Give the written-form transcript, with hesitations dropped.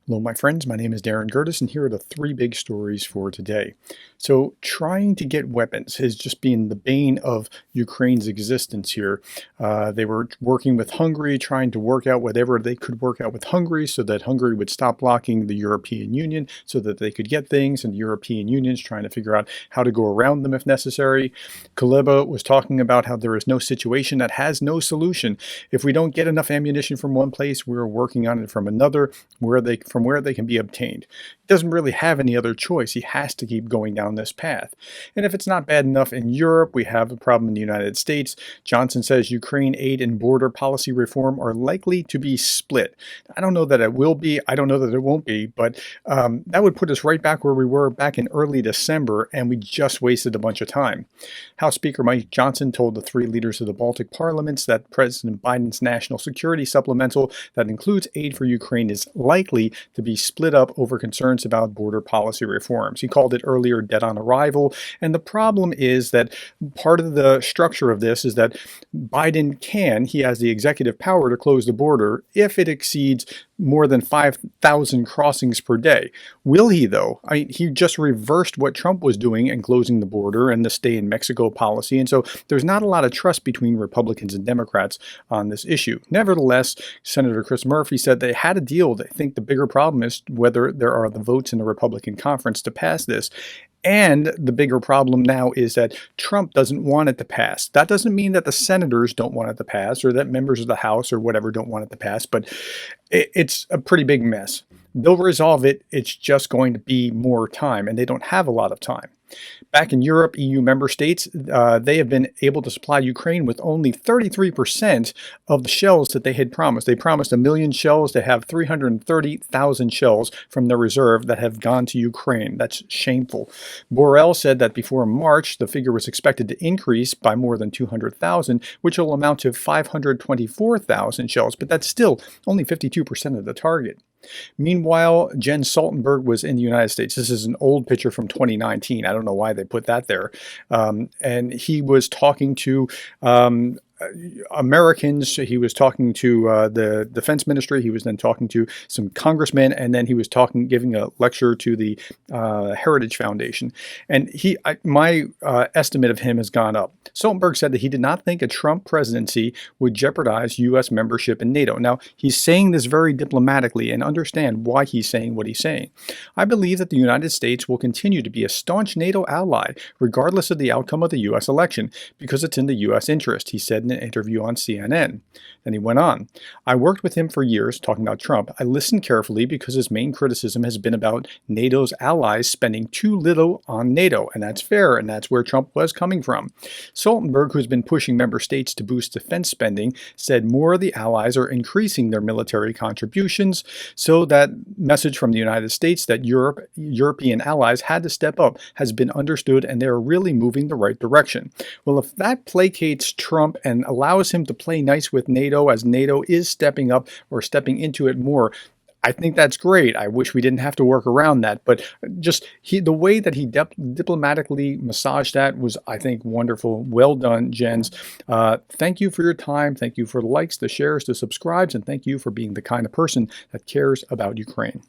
Hello, my friends. My name is Gerdes, and here are the three big stories for today. So, trying to get weapons has just been the bane of Ukraine's existence here. They were working with Hungary, trying to work out whatever they could work out with Hungary so that Hungary would stop blocking the European Union so that they could get things, and the European Union's trying to figure out how to go around them if necessary. Kuleba was talking about how there is no situation that has no solution. If we don't get enough ammunition from one place, we're working on it from another from where they can be obtained. He doesn't really have any other choice. He has to keep going down this path. And if it's not bad enough in Europe, we have a problem in the United States. Johnson says Ukraine aid and border policy reform are likely to be split. I don't know that it will be. I don't know that it won't be, but that would put us right back where we were back in early December, and we just wasted a bunch of time. House Speaker Mike Johnson told the three leaders of the Baltic parliaments that President Biden's national security supplemental that includes aid for Ukraine is likely to be split up over concerns about border policy reforms. He called it earlier dead on arrival. And the problem is that part of the structure of this is that he has the executive power to close the border if it exceeds more than 5,000 crossings per day. Will he, though? He just reversed what Trump was doing and closing the border and the stay in Mexico policy. And so there's not a lot of trust between Republicans and Democrats on this issue. Nevertheless, Senator Chris Murphy said they had a deal. They think the bigger problem is whether there are the votes in the Republican conference to pass this. And the bigger problem now is that Trump doesn't want it to pass. That doesn't mean that the senators don't want it to pass or that members of the House or whatever don't want it to pass, but it's a pretty big mess. They'll resolve it. It's just going to be more time, and they don't have a lot of time. Back in Europe, EU member states, they have been able to supply Ukraine with only 33% of the shells that they had promised. They promised 1 million shells. They have 330,000 shells from their reserve that have gone to Ukraine. That's shameful. Borrell said that before March, the figure was expected to increase by more than 200,000, which will amount to 524,000 shells, but that's still only 52% of the target. Meanwhile, Jens Stoltenberg was in the United States. This is an old picture from 2019. I don't know why they put that there. And he was talking to Americans. He was talking to the defense ministry. He was then talking to some congressmen, and then he was giving a lecture to the Heritage Foundation. And my estimate of him has gone up. Stoltenberg said that he did not think a Trump presidency would jeopardize U.S. membership in NATO. Now, he's saying this very diplomatically, and understand why he's saying what he's saying. I believe that the United States will continue to be a staunch NATO ally, regardless of the outcome of the U.S. election, because it's in the U.S. interest, he said in an interview on CNN. Then he went on, I worked with him for years, talking about Trump. I listened carefully because his main criticism has been about NATO's allies spending too little on NATO, and that's fair, and that's where Trump was coming from. Stoltenberg, who's been pushing member states to boost defense spending, said more of the allies are increasing their military contributions, so that message from the United States that European allies had to step up has been understood, and they're really moving the right direction. Well, if that placates Trump and allows him to play nice with NATO as NATO is stepping up or stepping into it more, I think that's great. I wish we didn't have to work around that, but just the way that he diplomatically massaged that was, I think, wonderful. Well done, Jens. Thank you for your time. Thank you for the likes, the shares, the subscribes, and thank you for being the kind of person that cares about Ukraine.